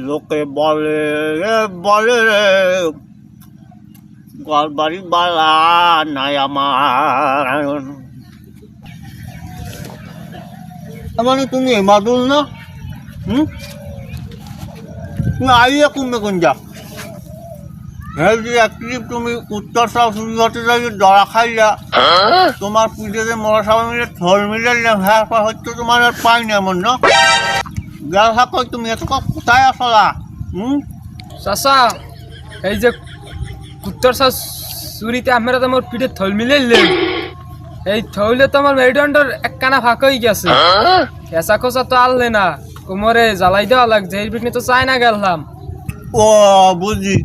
লোকে বলে বলে রে ঘর বাড়ি বালা নাই আমার। মানে তুমি মাদুল না? তুমি আইয়া কমবে কোন যা তুমি উত্তর সাউ শুরুতে যাই দড়া খাইলা তোমার পিঠে মরা সবাই মিলে থল মিলে হ্যাঁ হয়তো তোমার আর পাই না এমন না গেল থাকো তুমি এত কোথায় আসলা? চাচা এই যে উত্তর সাউ চুরিতে আমরা তোমার পিঠে থল মিলে এই থইলে তো আমার মেরুদণ্ডের একখানা ফাঁক হয়ে গেছে। এসা খোসা তো আনলে না, কোমরে জ্বালাই দেওয়া লাগছে, এই পিঠে তো চাই না গেলাম। ও বুঝি,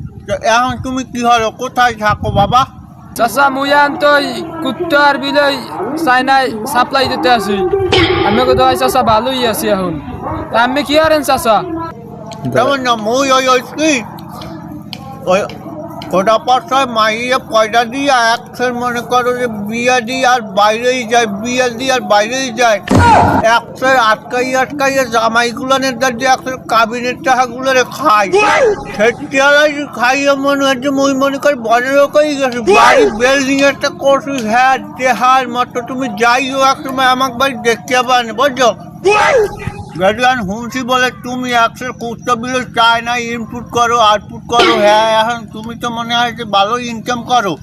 এখন তুমি কি হলো, কোথায় থাকো বাবা? চাচা মুয়ান তো কুত্তার বিলে চাইনায় সাপ্লাই দিতে আছি। আমি কোথাও চাচা ভালোই আছি এখন। তা আমি কি করেন চাচা? তেমন না মই ওই কি ওই কোটা পাশায় মাইয়ে পয়সা দিয়ে একশো মনে করো যে বিয়ে দিয়ে আর বাইরেই যায়, বিয়ে দিয়ে আর বাইরেই যায়, একশো আটকাইয়ে জামাইগুলানের যে একশো কাবিনের টাকাগুলোরে খায়, সেটাই খাইয়ে মনে হচ্ছে মই মনে করি বড় কই গেছে বাড়ি বিল্ডিং একটা করছি। হ্যাঁ দেহার মতো তুমি যাইও এক সময় আমাকে বাড়ি দেখতে পারে বুঝছো? গার্জিয়ান হুমসি বলে তুমি একশো কুত্তা বিলে চায় না ইনপুট করো আউটপুট করো। হ্যাঁ এখন তুমি তো মনে হয় যে ভালো ইনকাম করো,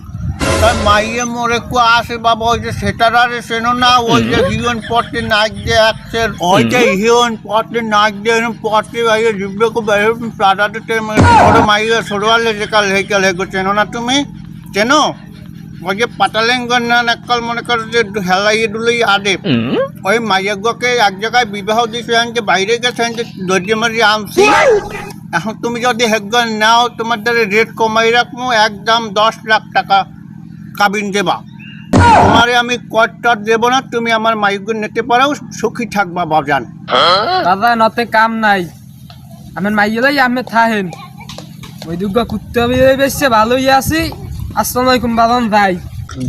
তার মাইয়ে মোর একটু আসে বাবা ওই যে সেটার আরে সেনো না ওই যে হিউন পটে নাচ দিয়ে একশের ওই যে হিউন পটে নাচ দিয়ে পটে বাইরে জিব্বে খুব প্লাটাতে ছোটো মাইয়ে ছোটো আলে যে কাল হেকাল হেগো চেনো না তুমি? চেনো ওই যে পাটালেঙ্গন এককাল মনে করো যে হেলাইয়ে ডুলাই আদে ওই মাইয়াকে এক জায়গায় বিবাহ দিয়েছে যে বাইরে গেছে দর্জি মারি আনছি। এখন তুমি যদি হেগন নাও তোমার দ্বারা রেট কমাই রাখবো, একদম 10 লাখ টাকা কাবিন দেবা। তোমারে আমি কটটর দেবো না, তুমি আমার মাইগুন নিতে পারো, সুখী থাকবা বাজান। দাদা নতে কাম নাই, আমার মাইয়েলাই আমি থাহেন ওই দুর্গা কুত্তা বিলে বেশি ভালোই আছি। আসসালামু আলাইকুম বাবান ভাই।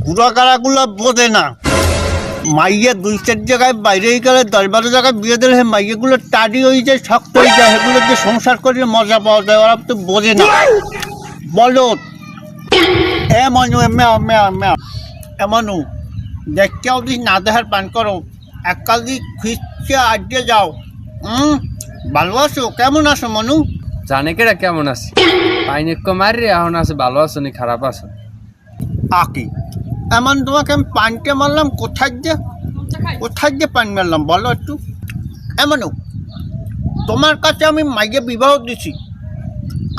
বুড়া কারাগুলো বোঝে না, মাইয়া 2-4 জায়গায় বাইরেই গেলে 10-12 জায়গায় বিয়ে দিলে মাইয়াগুলো টাডি হয়ে যায়, শক্ত হয়ে যায়, সেগুলো যে সংসার করলে মজা পাওয়া যায় ওরা তো বোঝে না। বলো এ মানু এমনু দেখতেও দিস না দেখার পান করো, এককাল দিক খিচকে আড্ডে যাও। ভালো আছো? কেমন আছো মনু? জানে কেরা কেমন আছে? পাইনিক মারি এখন আছে, ভালো আছো নি খারাপ আছো? আকি এমন তোমাকে আমি পানটা মারলাম, কোথায় যে পান মারলাম বলো একটু? এমনও তোমার কাছে আমি মাইয়ে বিবাহ দিছি,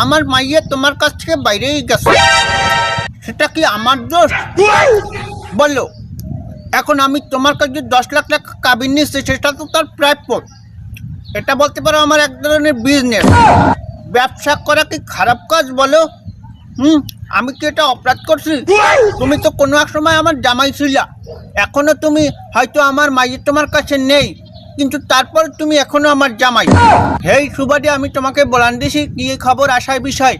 আমার মাইয়ে তোমার কাছ থেকে বাইরেই গেছে, সেটা কি আমার দোষ বলো? এখন আমি তোমার কাছে 10 লাখ টাকা কাবিন নিচ্ছি, সেটা তো তার প্রাপ্য। এটা বলতে পারো আমার এক ধরনের বিজনেস। ব্যবসা করা কি খারাপ কাজ বলো? আমি কি এটা অপরাধ করছি? তুমি তো কোনো এক সময় আমার জামাই ছিলা, এখনো তুমি হয়তো আমার মাইয়ে তোমার কাছে নেই, কিন্তু তারপর তুমি এখনো আমার জামাই। হেই সুবাদে আমি তোমাকে বলান দিছি কি খবর আসার বিষয়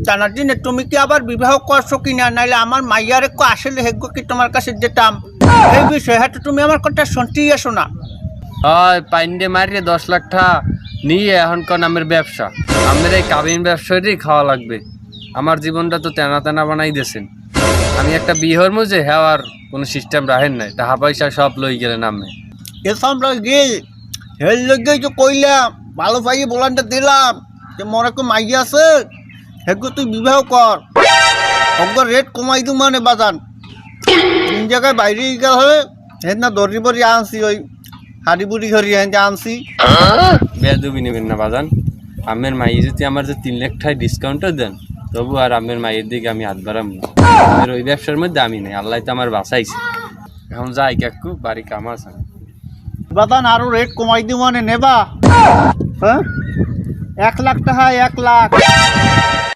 জানার জন্য, তুমি কি আবার বিবাহ করছো কিনা, নাইলে আমার মাইয়ার একটু আসলে হেগ্য কি তোমার কাছে যেতাম এই বিষয়ে, হয়তো তুমি আমার কথা শুনতেই আসো না। হয় পাইন্ডে মারিয়ে 10 লাখ টাকা নিয়ে এখন কোন আমার ব্যবসা, আমার এই কাবিন ব্যবসায়ই খাওয়া লাগবে। আমার জীবনটা তো তেনা তেনা বানাই দিয়েছেন, আমি একটা বিহর মুজে হেওয়ার কোনো সিস্টেম রাখেন নাই, টাকা পয়সা সব লই গেলেন আমি। এসব গিয়ে হেল লগে তো কইলাম ভালো পাইয়ে বলানটা দিলাম যে মনে কো মাইয়া আছে হেগো তুই বিবাহ কর, অগ্র রেট কমাই দু মানে বাজান। 3 জায়গায় বাইরে গেল হলে হেনা দরি বরি আনছি, ওই হাড়ি বুড়ি ঘরি আনছি। বেদবি নেবেন না বাজান, আমের মাইয়ে যদি আমার যে 3 লাখ টাকা ডিসকাউন্টও দেন তবু আর আমের মাইয়ের দিকে আমি হাত বাড়াম না। আমার ওই ব্যবসার মধ্যে আমি নেই, আল্লাহ তো আমার বাঁচাইছে। এখন যাই কাকু, বাড়ি কাম আছে। বাজান আরো রেট কমাই দিব মানে নেবা? হ্যাঁ 1 লাখ টাকা 1 লাখ